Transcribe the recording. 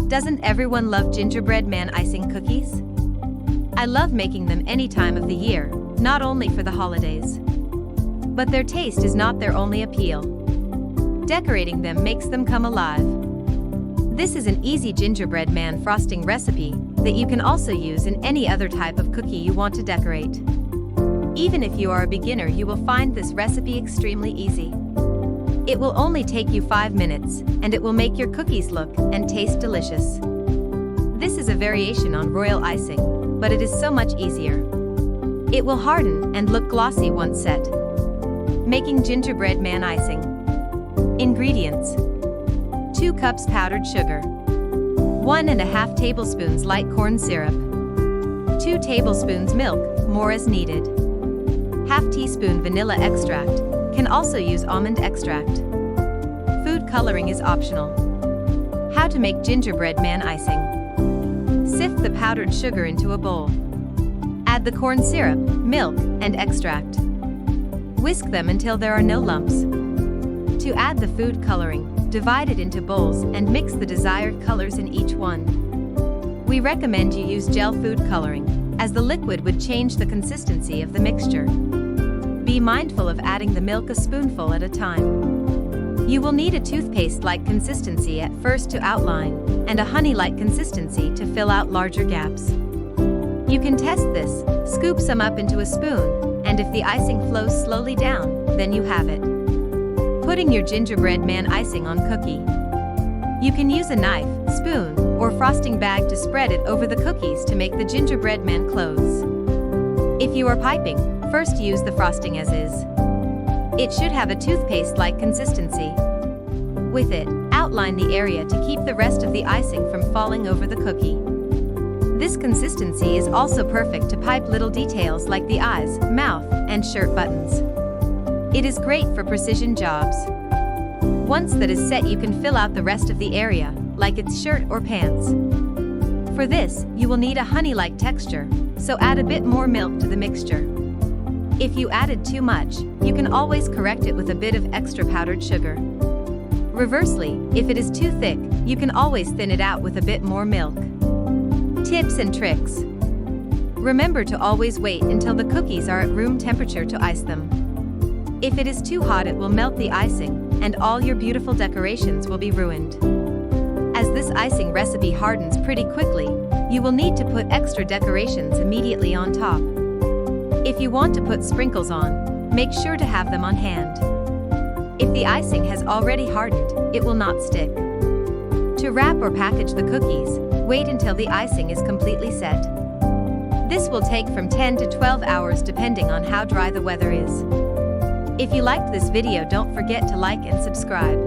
Doesn't everyone love gingerbread man icing cookies? I love making them any time of the year, not only for the holidays. But their taste is not their only appeal. Decorating them makes them come alive. This is an easy gingerbread man frosting recipe that you can also use in any other type of cookie you want to decorate. Even if you are a beginner, you will find this recipe extremely easy. It will only take you 5 minutes, and it will make your cookies look and taste delicious. This is a variation on royal icing, but it is so much easier. It will harden and look glossy once set. Making gingerbread man icing. Ingredients: 2 cups powdered sugar, 1½ tablespoons light corn syrup, 2 tablespoons milk, more as needed, ½ teaspoon vanilla extract, can also use almond extract. Food coloring is optional. How to make gingerbread man icing. Sift the powdered sugar into a bowl. Add the corn syrup, milk, and extract. Whisk them until there are no lumps. To add the food coloring, divide it into bowls and mix the desired colors in each one. We recommend you use gel food coloring, as the liquid would change the consistency of the mixture. Be mindful of adding the milk a spoonful at a time. You will need a toothpaste-like consistency at first to outline, and a honey-like consistency to fill out larger gaps. You can test this, scoop some up into a spoon, and if the icing flows slowly down, then you have it. Putting your gingerbread man icing on cookie. You can use a knife, spoon, or frosting bag to spread it over the cookies to make the gingerbread man close. If you are piping, first use the frosting as is. It should have a toothpaste-like consistency. With it, outline the area to keep the rest of the icing from falling over the cookie. This consistency is also perfect to pipe little details like the eyes, mouth, and shirt buttons. It is great for precision jobs. Once that is set, you can fill out the rest of the area, like its shirt or pants. For this, you will need a honey-like texture, so add a bit more milk to the mixture. If you added too much, you can always correct it with a bit of extra powdered sugar. Reversely, if it is too thick, you can always thin it out with a bit more milk. Tips and tricks. Remember to always wait until the cookies are at room temperature to ice them. If it is too hot, it will melt the icing, and all your beautiful decorations will be ruined. As this icing recipe hardens pretty quickly, you will need to put extra decorations immediately on top. If you want to put sprinkles on, make sure to have them on hand. If the icing has already hardened, it will not stick. To wrap or package the cookies, wait until the icing is completely set. This will take from 10 to 12 hours depending on how dry the weather is. If you liked this video, don't forget to like and subscribe.